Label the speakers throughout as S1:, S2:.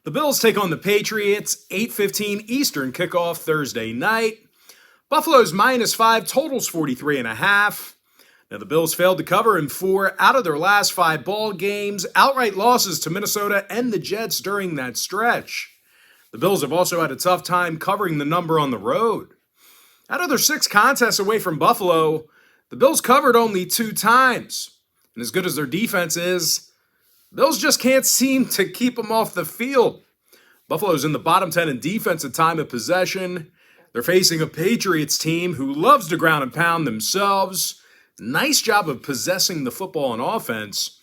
S1: The Bills take on the Patriots, 8:15 Eastern kickoff Thursday night. Buffalo's -5, totals 43.5. Now, the Bills failed to cover in 4 out of their last 5 ball games, outright losses to Minnesota and the Jets during that stretch. The Bills have also had a tough time covering the number on the road. Out of their 6 contests away from Buffalo, the Bills covered only 2 times. And as good as their defense is, the Bills just can't seem to keep them off the field. Buffalo's in the bottom 10 in defensive time of possession. They're facing a Patriots team who loves to ground and pound themselves. Nice job of possessing the football on offense.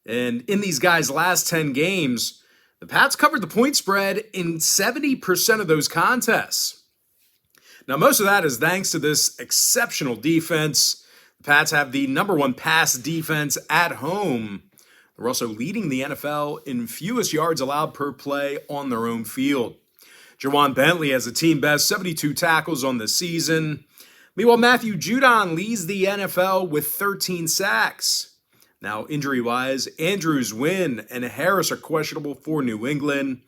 S1: And in these guys' last 10 games, the Pats covered the point spread in 70% of those contests. Now, most of that is thanks to this exceptional defense. The Pats have the #1 pass defense at home. They're also leading the NFL in fewest yards allowed per play on their own field. Jawan Bentley has a team-best 72 tackles on the season. Meanwhile, Matthew Judon leads the NFL with 13 sacks. Now, injury-wise, Andrews, Wynn, and Harris are questionable for New England.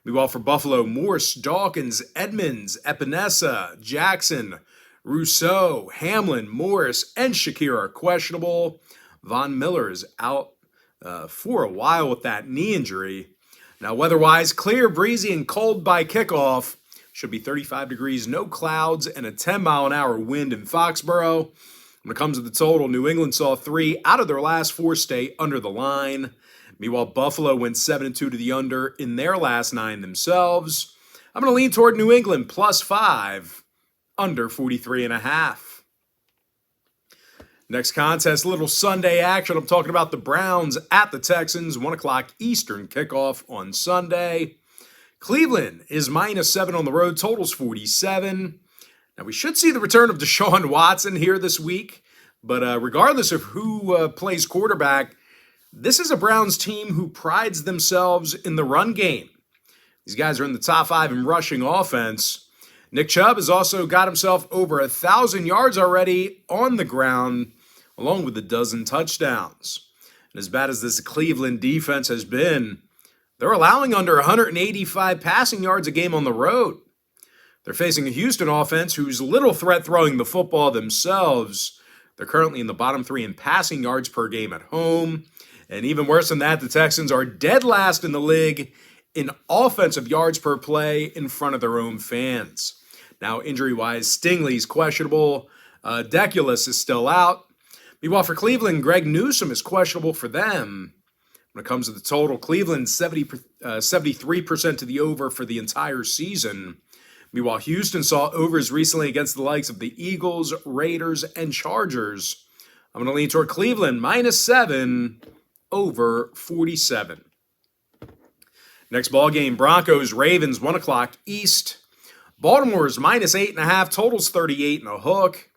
S1: Meanwhile, for Buffalo, Morse, Dawkins, Edmonds, Epinesa, Jackson, Rousseau, Hamlin, Morris, and Shakir are questionable. Von Miller is out for a while with that knee injury. Now, weather-wise, clear, breezy, and cold by kickoff. Should be 35 degrees, no clouds, and a 10-mile-an-hour wind in Foxborough. When it comes to the total, New England saw 3 out of their last 4 stay under the line. Meanwhile, Buffalo went 7-2 to the under in their last 9 themselves. I'm going to lean toward New England +5, under 43.5. Next contest, little Sunday action. I'm talking about the Browns at the Texans, 1 o'clock Eastern kickoff on Sunday. Cleveland is -7 on the road, totals 47. Now, we should see the return of Deshaun Watson here this week, but regardless of who plays quarterback, this is a Browns team who prides themselves in the run game. These guys are in the top 5 in rushing offense. Nick Chubb has also got himself over 1,000 yards already on the ground, along with a dozen touchdowns. And as bad as this Cleveland defense has been, they're allowing under 185 passing yards a game on the road. They're facing a Houston offense who's little threat throwing the football themselves. They're currently in the bottom 3 in passing yards per game at home. And even worse than that, the Texans are dead last in the league in offensive yards per play in front of their own fans. Now, injury-wise, Stingley's questionable. Deculus is still out. Meanwhile, for Cleveland, Greg Newsome is questionable for them. When it comes to the total, Cleveland 73% to the over for the entire season. Meanwhile, Houston saw overs recently against the likes of the Eagles, Raiders, and Chargers. I'm going to lean toward Cleveland, -7, over 47. Next ball game, Broncos, Ravens, 1 o'clock East. Baltimore's -8.5, totals 38 and a hook.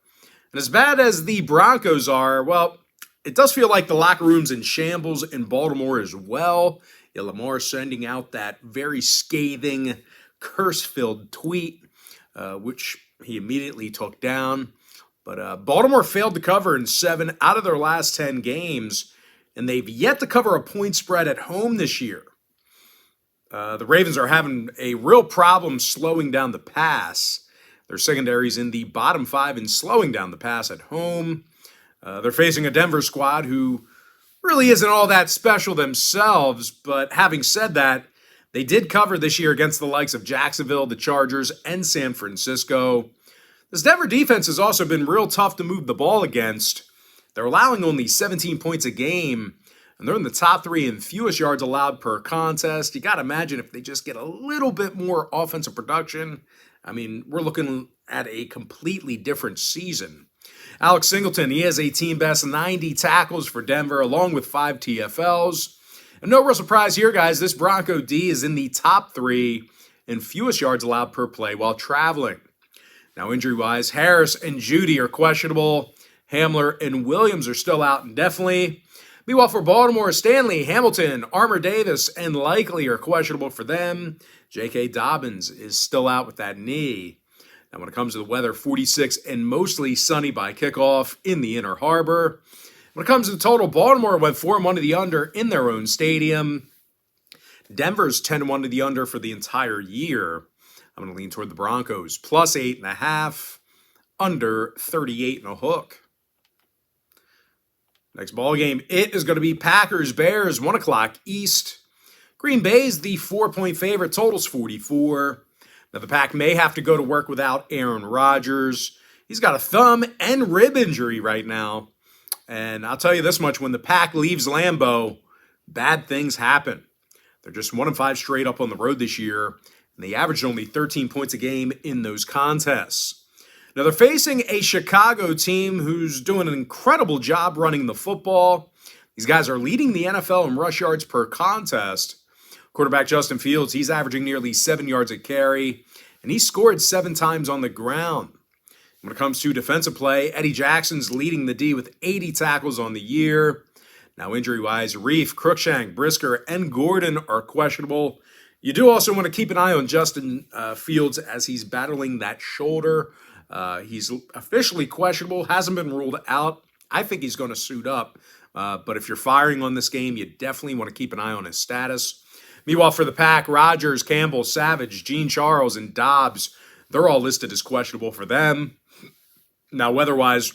S1: And as bad as the Broncos are, well, it does feel like the locker room's in shambles in Baltimore as well. Lamar sending out that very scathing, curse-filled tweet, which he immediately took down. But Baltimore failed to cover in 7 out of their last 10 games, and they've yet to cover a point spread at home this year. The Ravens are having a real problem slowing down the pass. Their secondary's in the bottom 5 in slowing down the pass at home. They're facing a Denver squad who really isn't all that special themselves, but having said that, they did cover this year against the likes of Jacksonville, the Chargers, and San Francisco. This Denver defense has also been real tough to move the ball against. They're allowing only 17 points a game, and they're in the top 3 in fewest yards allowed per contest. You got to imagine if they just get a little bit more offensive production, I mean, we're looking at a completely different season. Alex Singleton, he has a team-best 90 tackles for Denver, along with 5 TFLs. And no real surprise here, guys, this Bronco D is in the top 3 in fewest yards allowed per play while traveling. Now, injury-wise, Harris and Judy are questionable. Hamler and Williams are still out indefinitely. Meanwhile, for Baltimore, Stanley, Hamilton, Armour Davis, and Likely are questionable for them. J.K. Dobbins is still out with that knee. Now, when it comes to the weather, 46 and mostly sunny by kickoff in the Inner Harbor. When it comes to the total, Baltimore went 4-1 to the under in their own stadium. Denver's 10-1 to the under for the entire year. I'm going to lean toward the Broncos. Plus 8.5, under 38 and a hook. Next ball game, it is going to be Packers-Bears, 1 o'clock East. Green Bay's the 4-point favorite, totals 44. Now, the Pack may have to go to work without Aaron Rodgers. He's got a thumb and rib injury right now. And I'll tell you this much, when the Pack leaves Lambeau, bad things happen. They're just 1-5 straight up on the road this year, and they averaged only 13 points a game in those contests. Now, they're facing a Chicago team who's doing an incredible job running the football. These guys are leading the NFL in rush yards per contest. Quarterback Justin Fields, he's averaging nearly 7 yards a carry, and he scored 7 times on the ground. When it comes to defensive play, Eddie Jackson's leading the D with 80 tackles on the year. Now, injury-wise, Reif, Cruikshank, Brisker, and Gordon are questionable. You do also want to keep an eye on Justin Fields as he's battling that shoulder. He's officially questionable, hasn't been ruled out. I think he's going to suit up. But if you're firing on this game, you definitely want to keep an eye on his status. Meanwhile, for the Pack, Rodgers, Campbell, Savage, Gene Charles, and Dobbs, they're all listed as questionable for them. Now, weather-wise,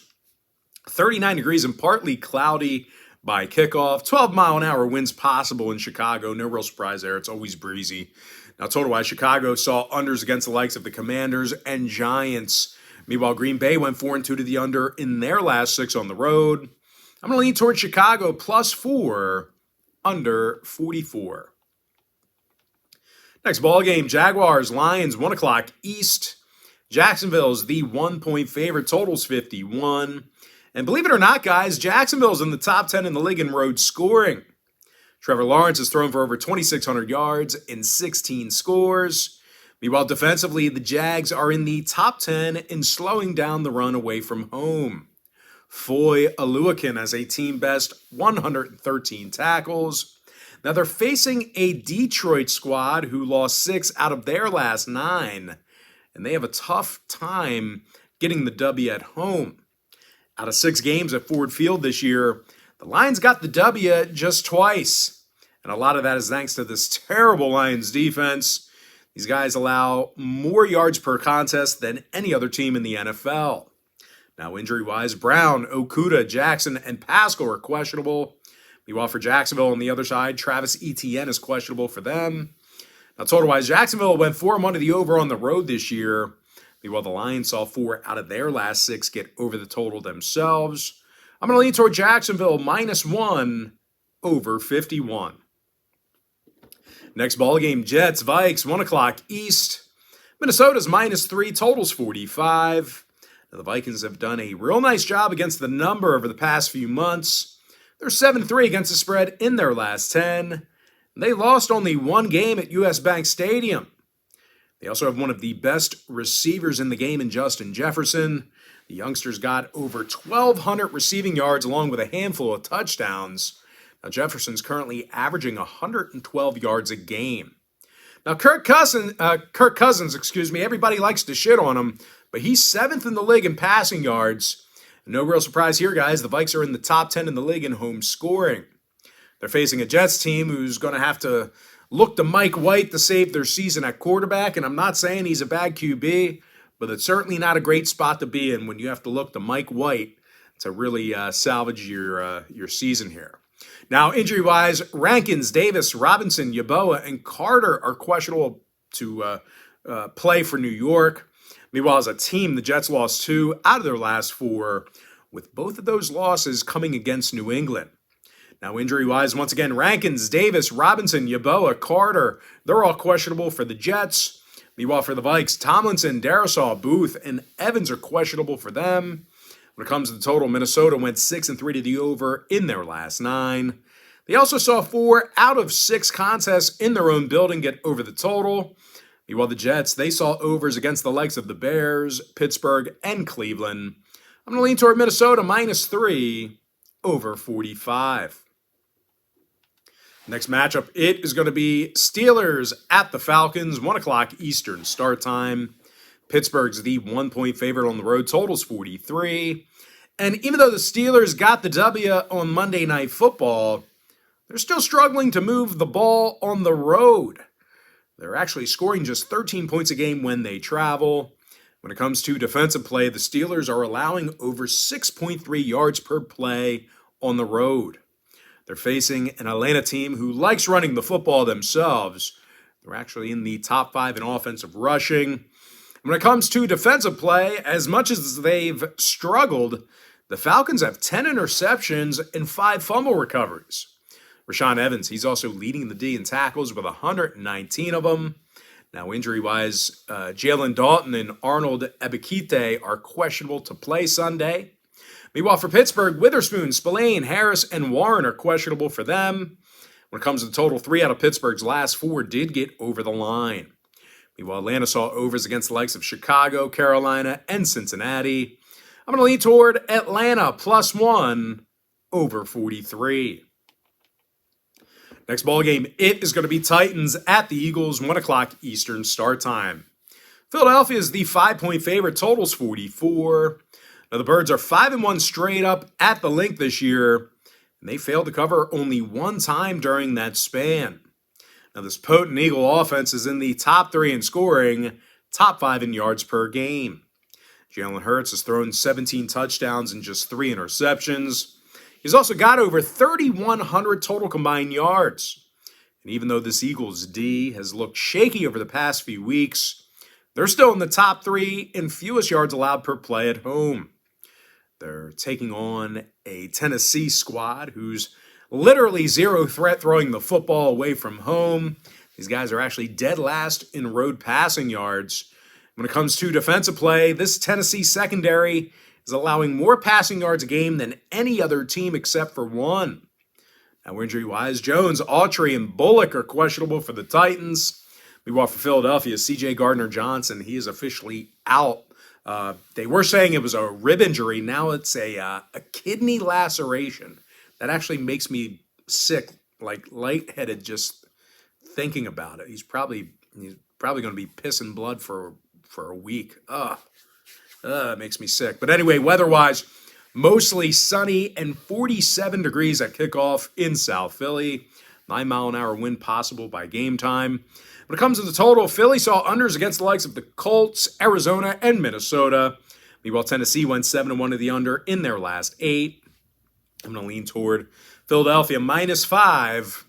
S1: 39 degrees and partly cloudy by kickoff. 12-mile-an-hour winds possible in Chicago. No real surprise there. It's always breezy. Now, total-wise, Chicago saw unders against the likes of the Commanders and Giants. Meanwhile, Green Bay went 4-2 to the under in their last 6 on the road. I'm going to lean towards Chicago plus 4, under 44. Next ball game, Jaguars, Lions, 1 o'clock East. Jacksonville's the 1-point favorite, totals 51. And believe it or not, guys, Jacksonville's in the top 10 in the league in road scoring. Trevor Lawrence has thrown for over 2,600 yards in 16 scores. Meanwhile, defensively, the Jags are in the top 10 in slowing down the run away from home. Foy Oluokun has a team-best 113 tackles. Now, they're facing a Detroit squad who lost 6 out of their last 9, and they have a tough time getting the W at home. Out of 6 games at Ford Field this year, the Lions got the W just twice. And a lot of that is thanks to this terrible Lions defense. These guys allow more yards per contest than any other team in the NFL. Now, injury-wise, Brown, Okudah, Jackson, and Pascal are questionable. Meanwhile, for Jacksonville on the other side, Travis Etienne is questionable for them. Now, total-wise, Jacksonville went 4-1 to the over on the road this year. Meanwhile, the Lions saw 4 out of their last 6 get over the total themselves. I'm going to lean toward Jacksonville minus 1 over 51. Next ball game, Jets, Vikes, 1 o'clock East. Minnesota's minus 3, totals 45. Now, the Vikings have done a real nice job against the number over the past few months. They're 7-3 against the spread in their last 10. They lost only 1 game at US Bank Stadium. They also have one of the best receivers in the game in Justin Jefferson. The youngster's got over 1,200 receiving yards along with a handful of touchdowns. Now, Jefferson's currently averaging 112 yards a game. Now, Kirk Cousins, everybody likes to shit on him, but he's 7th in the league in passing yards. No real surprise here, guys. The Vikes are in the top 10 in the league in home scoring. They're facing a Jets team who's going to have to look to Mike White to save their season at quarterback, and I'm not saying he's a bad QB, but it's certainly not a great spot to be in when you have to look to Mike White to really salvage your season here. Now, injury-wise, Rankins, Davis, Robinson, Yeboah, and Carter are questionable to play for New York. Meanwhile, as a team, the Jets lost 2 out of their last 4, with both of those losses coming against New England. Now, injury-wise, once again, Rankins, Davis, Robinson, Yeboah, Carter, they're all questionable for the Jets. Meanwhile, for the Vikes, Tomlinson, Darisaw, Booth, and Evans are questionable for them. When it comes to the total, Minnesota went 6-3 to the over in their last 9. They also saw 4 out of 6 contests in their own building get over the total. Meanwhile, the Jets, they saw overs against the likes of the Bears, Pittsburgh, and Cleveland. I'm going to lean toward Minnesota minus 3 over 45. Next matchup, it is going to be Steelers at the Falcons, 1 o'clock Eastern start time. Pittsburgh's the 1-point favorite on the road, totals 43. And even though the Steelers got the W on Monday Night Football, they're still struggling to move the ball on the road. They're actually scoring just 13 points a game when they travel. When it comes to defensive play, the Steelers are allowing over 6.3 yards per play on the road. They're facing an Atlanta team who likes running the football themselves. They're actually in the top 5 in offensive rushing. When it comes to defensive play, as much as they've struggled, the Falcons have 10 interceptions and 5 fumble recoveries. Rashaan Evans, he's also leading the D in tackles with 119 of them. Now, injury-wise, Jalen Dalton and Arnold Ebiketie are questionable to play Sunday. Meanwhile, for Pittsburgh, Witherspoon, Spillane, Harris, and Warren are questionable for them. When it comes to the total, 3 out of Pittsburgh's last 4 did get over the line. Meanwhile, Atlanta saw overs against the likes of Chicago, Carolina, and Cincinnati. I'm going to lean toward Atlanta +1 over 43. Next ball game, it is going to be Titans at the Eagles, 1 o'clock Eastern start time. Philadelphia is the 5-point favorite, totals 44. Now, the Birds are 5-1 straight up at the link this year, and they failed to cover only 1 time during that span. Now, this potent Eagle offense is in the top 3 in scoring, top 5 in yards per game. Jalen Hurts has thrown 17 touchdowns and just 3 interceptions. He's also got over 3,100 total combined yards. And even though this Eagles D has looked shaky over the past few weeks, they're still in the top 3 in fewest yards allowed per play at home. They're taking on a Tennessee squad who's literally zero threat throwing the football away from home. These guys are actually dead last in road passing yards. When it comes to defensive play, this Tennessee secondary is allowing more passing yards a game than any other team except for one. Now, injury-wise, Jones, Autry, and Bullock are questionable for the Titans. Meanwhile, for Philadelphia, C.J. Gardner-Johnson, he is officially out. They were saying it was a rib injury. Now it's a kidney laceration. That actually makes me sick, like lightheaded just thinking about it. He's probably going to be pissing blood for a week. It makes me sick. But anyway, weather-wise, mostly sunny and 47 degrees at kickoff in South Philly. 9-mile-an-hour wind possible by game time. When it comes to the total, Philly saw unders against the likes of the Colts, Arizona, and Minnesota. Meanwhile, Tennessee went 7-1 to the under in their last 8. I'm going to lean toward Philadelphia -5,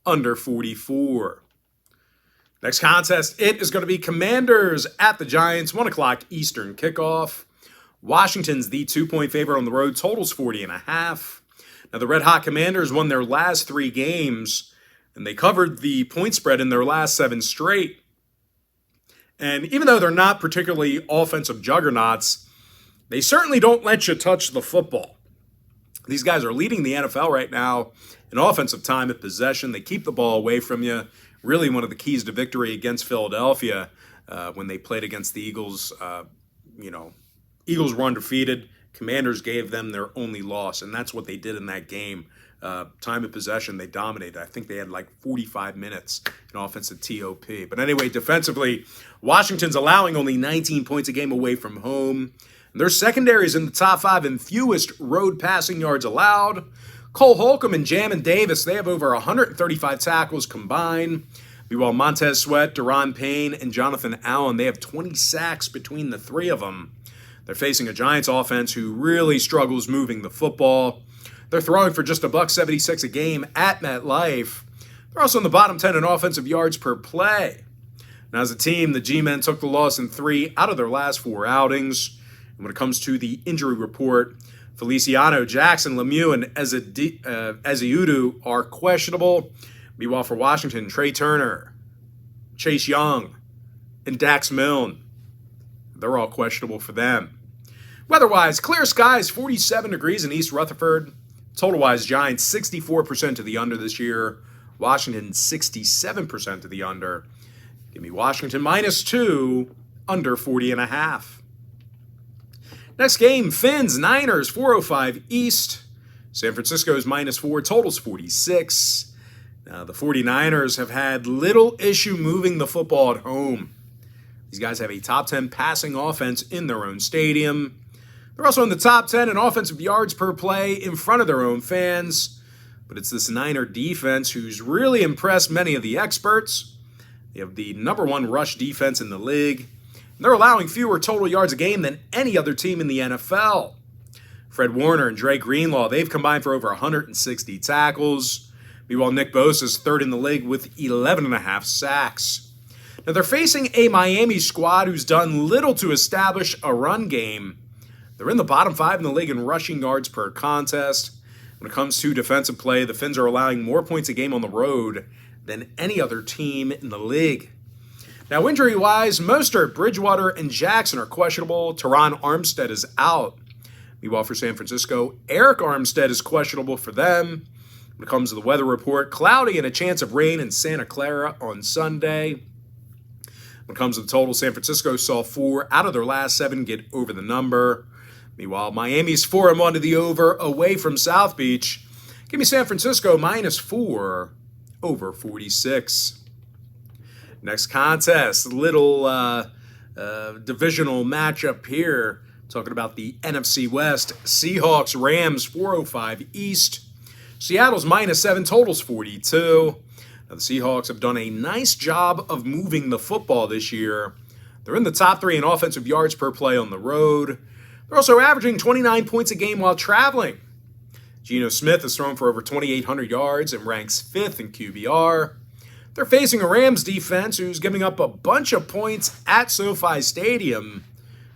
S1: under 44. Next contest, it is going to be Commanders at the Giants, 1 o'clock Eastern kickoff. Washington's the 2-point favorite on the road, totals 40.5. Now, the Red Hot Commanders won their last 3 games, and they covered the point spread in their last 7 straight. And even though they're not particularly offensive juggernauts, they certainly don't let you touch the football. These guys are leading the NFL right now in offensive time at possession. They keep the ball away from you. Really one of the keys to victory against Philadelphia when they played against the Eagles. Eagles were undefeated. Commanders gave them their only loss, and that's what they did in that game. Time of possession, they dominated. I think they had like 45 minutes in offensive TOP. But anyway, defensively, Washington's allowing only 19 points a game away from home. And their secondary is in the top 5 in fewest road passing yards allowed. Cole Holcomb and Jamin Davis, they have over 135 tackles combined. Meanwhile, Montez Sweat, Deron Payne, and Jonathan Allen, they have 20 sacks between the 3 of them. They're facing a Giants offense who really struggles moving the football. They're throwing for just $176 a game at MetLife. They're also in the bottom 10 in offensive yards per play. Now, as a team, the G-Men took the loss in 3 out of their last 4 outings. And when it comes to the injury report, Feliciano, Jackson, Lemieux, and Eziudu are questionable. Meanwhile, for Washington, Trey Turner, Chase Young, and Dax Milne, they're all questionable for them. Weather-wise, clear skies, 47 degrees in East Rutherford. Total-wise, Giants 64% to the under this year. Washington 67% to the under. Give me Washington -2, under 40.5. Next game, Fins, Niners, 4:05 East. San Francisco's -4, totals 46. Now, the 49ers have had little issue moving the football at home. These guys have a top 10 passing offense in their own stadium. They're also in the top 10 in offensive yards per play in front of their own fans. but it's this Niner defense who's really impressed many of the experts. They have the #1 rush defense in the league, and they're allowing fewer total yards a game than any other team in the NFL. Fred Warner and Dre Greenlaw, they've combined for over 160 tackles. Meanwhile, Nick Bosa is third in the league with 11.5 sacks. Now, they're facing a Miami squad who's done little to establish a run game. They're in the bottom 5 in the league in rushing yards per contest. When it comes to defensive play, the Fins are allowing more points a game on the road than any other team in the league. Now, injury-wise, Mostert, Bridgewater, and Jackson are questionable. Teron Armstead is out. Meanwhile, for San Francisco, Eric Armstead is questionable for them. When it comes to the weather report, cloudy and a chance of rain in Santa Clara on Sunday. When it comes to the total, San Francisco saw 4 out of their last 7 get over the number. Meanwhile, Miami's 4-1 to the over away from South Beach. Give me San Francisco -4 over 46. Next contest, little divisional matchup here. Talking about the NFC West. Seahawks, Rams, 405 East. Seattle's -7, totals 42. Now, the Seahawks have done a nice job of moving the football this year. They're in the top 3 in offensive yards per play on the road. They're also averaging 29 points a game while traveling. Geno Smith has thrown for over 2,800 yards and ranks 5th in QBR. They're facing a Rams defense who's giving up a bunch of points at SoFi Stadium.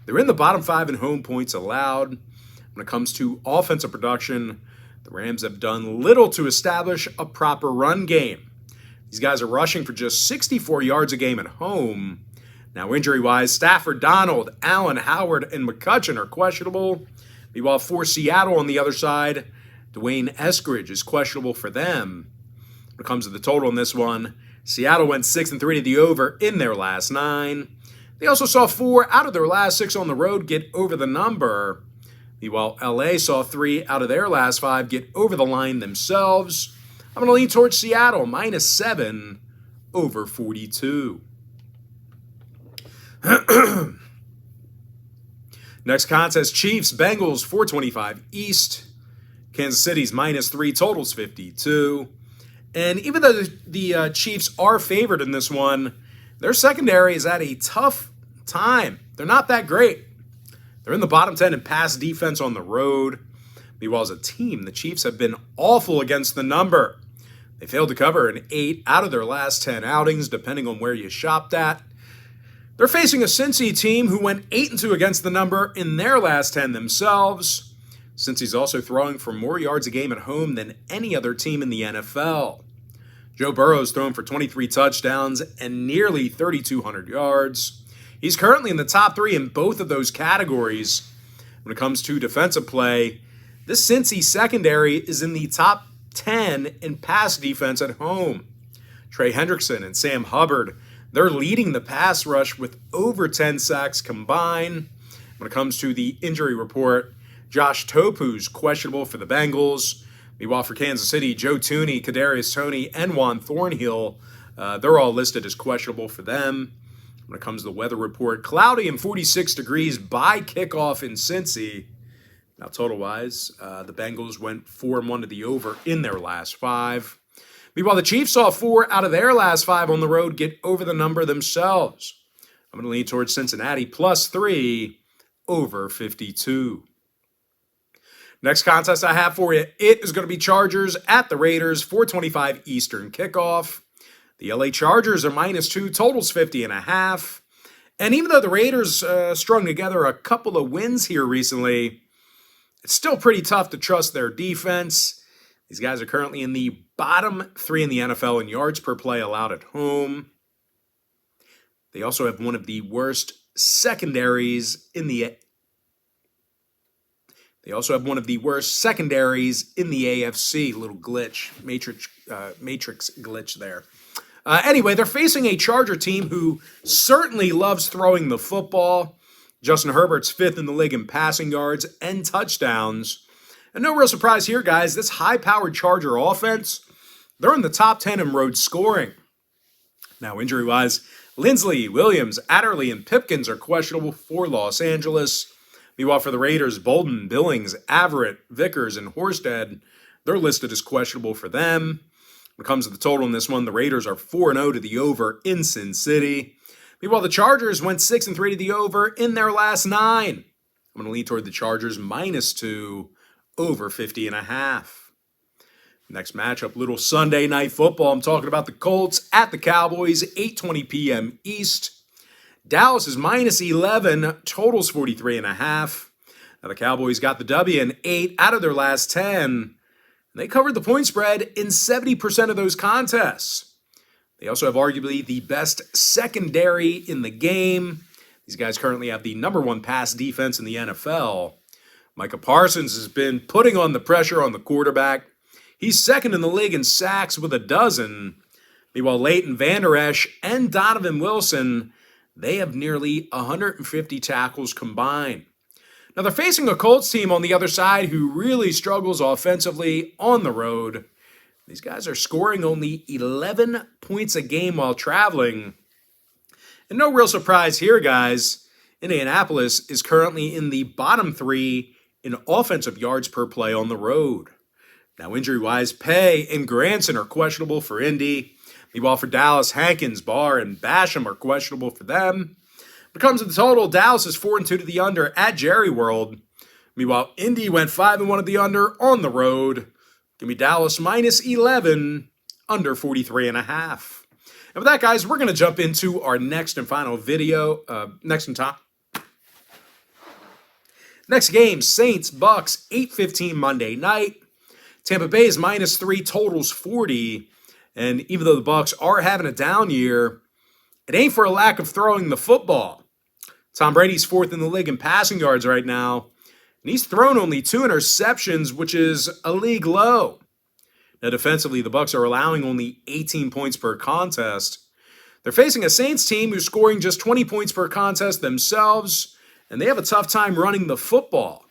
S1: They're in the bottom 5 in home points allowed. When it comes to offensive production, the Rams have done little to establish a proper run game. These guys are rushing for just 64 yards a game at home. Now, injury-wise, Stafford, Donald, Allen, Howard, and McCutcheon are questionable. Meanwhile, for Seattle on the other side, Dwayne Eskridge is questionable for them. When it comes to the total in this one, Seattle went 6-3 to the over in their last 9. They also saw 4 out of their last 6 on the road get over the number. Meanwhile, LA saw 3 out of their last 5 get over the line themselves. I'm going to lean towards Seattle, -7 over 42. Next contest, Chiefs, Bengals, 425 East. Kansas City's -3, totals 52. And even though the Chiefs are favored in this one, their secondary is at a tough time. They're not that great. They're in the bottom 10 in pass defense on the road. Meanwhile, as a team, the Chiefs have been awful against the number. They failed to cover in 8 out of their last 10 outings, depending on where you shopped at. They're facing a Cincy team who went 8-2 against the number in their last 10 themselves. Cincy's also throwing for more yards a game at home than any other team in the NFL. Joe Burrow's thrown for 23 touchdowns and nearly 3,200 yards. He's currently in the top 3 in both of those categories. When it comes to defensive play, this Cincy secondary is in the top 10 in pass defense at home. Trey Hendrickson and Sam Hubbard, they're leading the pass rush with over 10 sacks combined. When it comes to the injury report, Josh Topu's questionable for the Bengals. Meanwhile, for Kansas City, Joe Thuney, Kadarius Toney, and Juan Thornhill, they're all listed as questionable for them. When it comes to the weather report, cloudy and 46 degrees by kickoff in Cincy. Now, total-wise, the Bengals went 4-1 to the over in their last 5. Meanwhile, the Chiefs saw 4 out of their last 5 on the road get over the number themselves. I'm going to lean towards Cincinnati +3 over 52. Next contest I have for you, it is going to be Chargers at the Raiders, 425 Eastern kickoff. The LA Chargers are -2, totals 50.5. And even though the Raiders strung together a couple of wins here recently, it's still pretty tough to trust their defense. These guys are currently in the bottom 3 in the NFL in yards per play allowed at home. They also have one of the worst secondaries in the AFC. Little glitch, matrix glitch there. Anyway, they're facing a Charger team who certainly loves throwing the football. Justin Herbert's 5th in the league in passing yards and touchdowns. And no real surprise here, guys. This high-powered Charger offense, they're in the top 10 in road scoring. Now, injury-wise, Lindsley, Williams, Adderley, and Pipkins are questionable for Los Angeles. Meanwhile, for the Raiders, Bolden, Billings, Averett, Vickers, and Horsted, They're listed as questionable for them. When it comes to the total in this one, the Raiders are 4-0 to the over in Sin City. Meanwhile, the Chargers went 6-3 to the over in their last 9. I'm going to lean toward the Chargers -2 over 50.5. Next matchup, little Sunday night football. I'm talking about the Colts at the Cowboys, 8:20 p.m. East. Dallas is -11, totals 43.5. Now the Cowboys got the W in 8 out of their last 10. They covered the point spread in 70% of those contests. They also have arguably the best secondary in the game. These guys currently have the #1 pass defense in the NFL. Micah Parsons has been putting on the pressure on the quarterback. He's second in the league in sacks with 12. Meanwhile, Leighton Vander Esch and Donovan Wilson, they have nearly 150 tackles combined. Now, they're facing a Colts team on the other side who really struggles offensively on the road. These guys are scoring only 11 points a game while traveling. And no real surprise here, guys. Indianapolis is currently in the bottom 3 in offensive yards per play on the road. Now, injury-wise, Pay and Granson are questionable for Indy. Meanwhile, for Dallas, Hankins, Barr, and Basham are questionable for them. When it comes to the total, Dallas is 4-2 to the under at Jerry World. Meanwhile, Indy went 5-1 to the under on the road. Give me Dallas -11, under 43.5. And with that, guys, we're going to jump into our next and final video. Next game, Saints, Bucks, 8:15 Monday night. Tampa Bay is -3, totals 40. And even though the Bucks are having a down year, it ain't for a lack of throwing the football. Tom Brady's 4th in the league in passing yards right now, and he's thrown only 2 interceptions, which is a league low. Now, defensively, the Bucks are allowing only 18 points per contest. They're facing a Saints team who's scoring just 20 points per contest themselves, and they have a tough time running the football.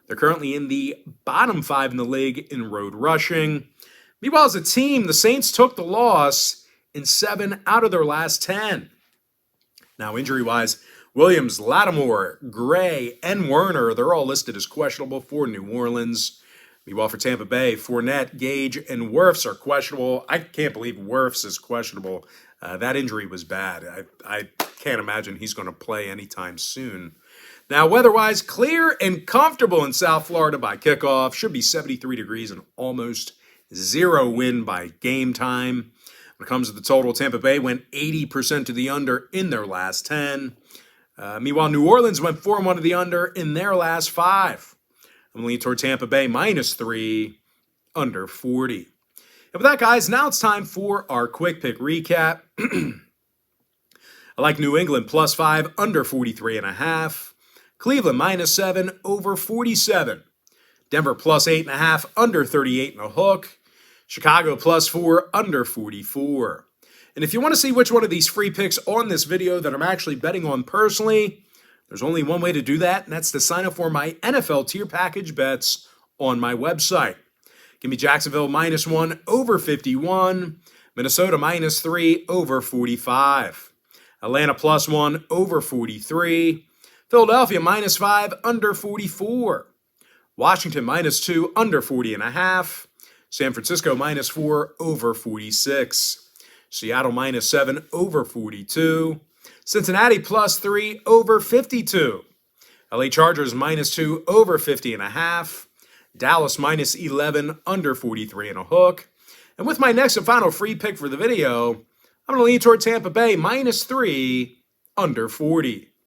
S1: They're currently in the bottom 5 in the league in road rushing. Meanwhile, as a team, the Saints took the loss in 7 out of their last 10. Now, injury-wise, Williams, Lattimore, Gray, and Werner, they're all listed as questionable for New Orleans. Meanwhile, for Tampa Bay, Fournette, Gage, and Wirfs are questionable. I can't believe Wirfs is questionable. That injury was bad. I can't imagine he's going to play anytime soon. Now, weather-wise, clear and comfortable in South Florida by kickoff. Should be 73 degrees and almost 0 wind by game time. When it comes to the total, Tampa Bay went 80% to the under in their last 10. Meanwhile, New Orleans went 4-1 to the under in their last 5. I'm leaning toward Tampa Bay -3, under 40. And with that, guys, now it's time for our quick pick recap. I like New England +5, under 43.5. Cleveland -7, over 47. Denver +8.5, under 38.5. Chicago +4, under 44. And if you want to see which one of these free picks on this video that I'm actually betting on personally, there's only one way to do that, and that's to sign up for my NFL tier package bets on my website. Give me Jacksonville -1, over 51. Minnesota -3, over 45. Atlanta +1, over 43. Philadelphia -5, under 44. Washington -2, under 40.5. San Francisco -4, over 46. Seattle -7, over 42. Cincinnati +3, over 52. LA Chargers -2, over 50.5. Dallas -11, under 43.5. And with my next and final free pick for the video, I'm going to lean toward Tampa Bay -3, under 40.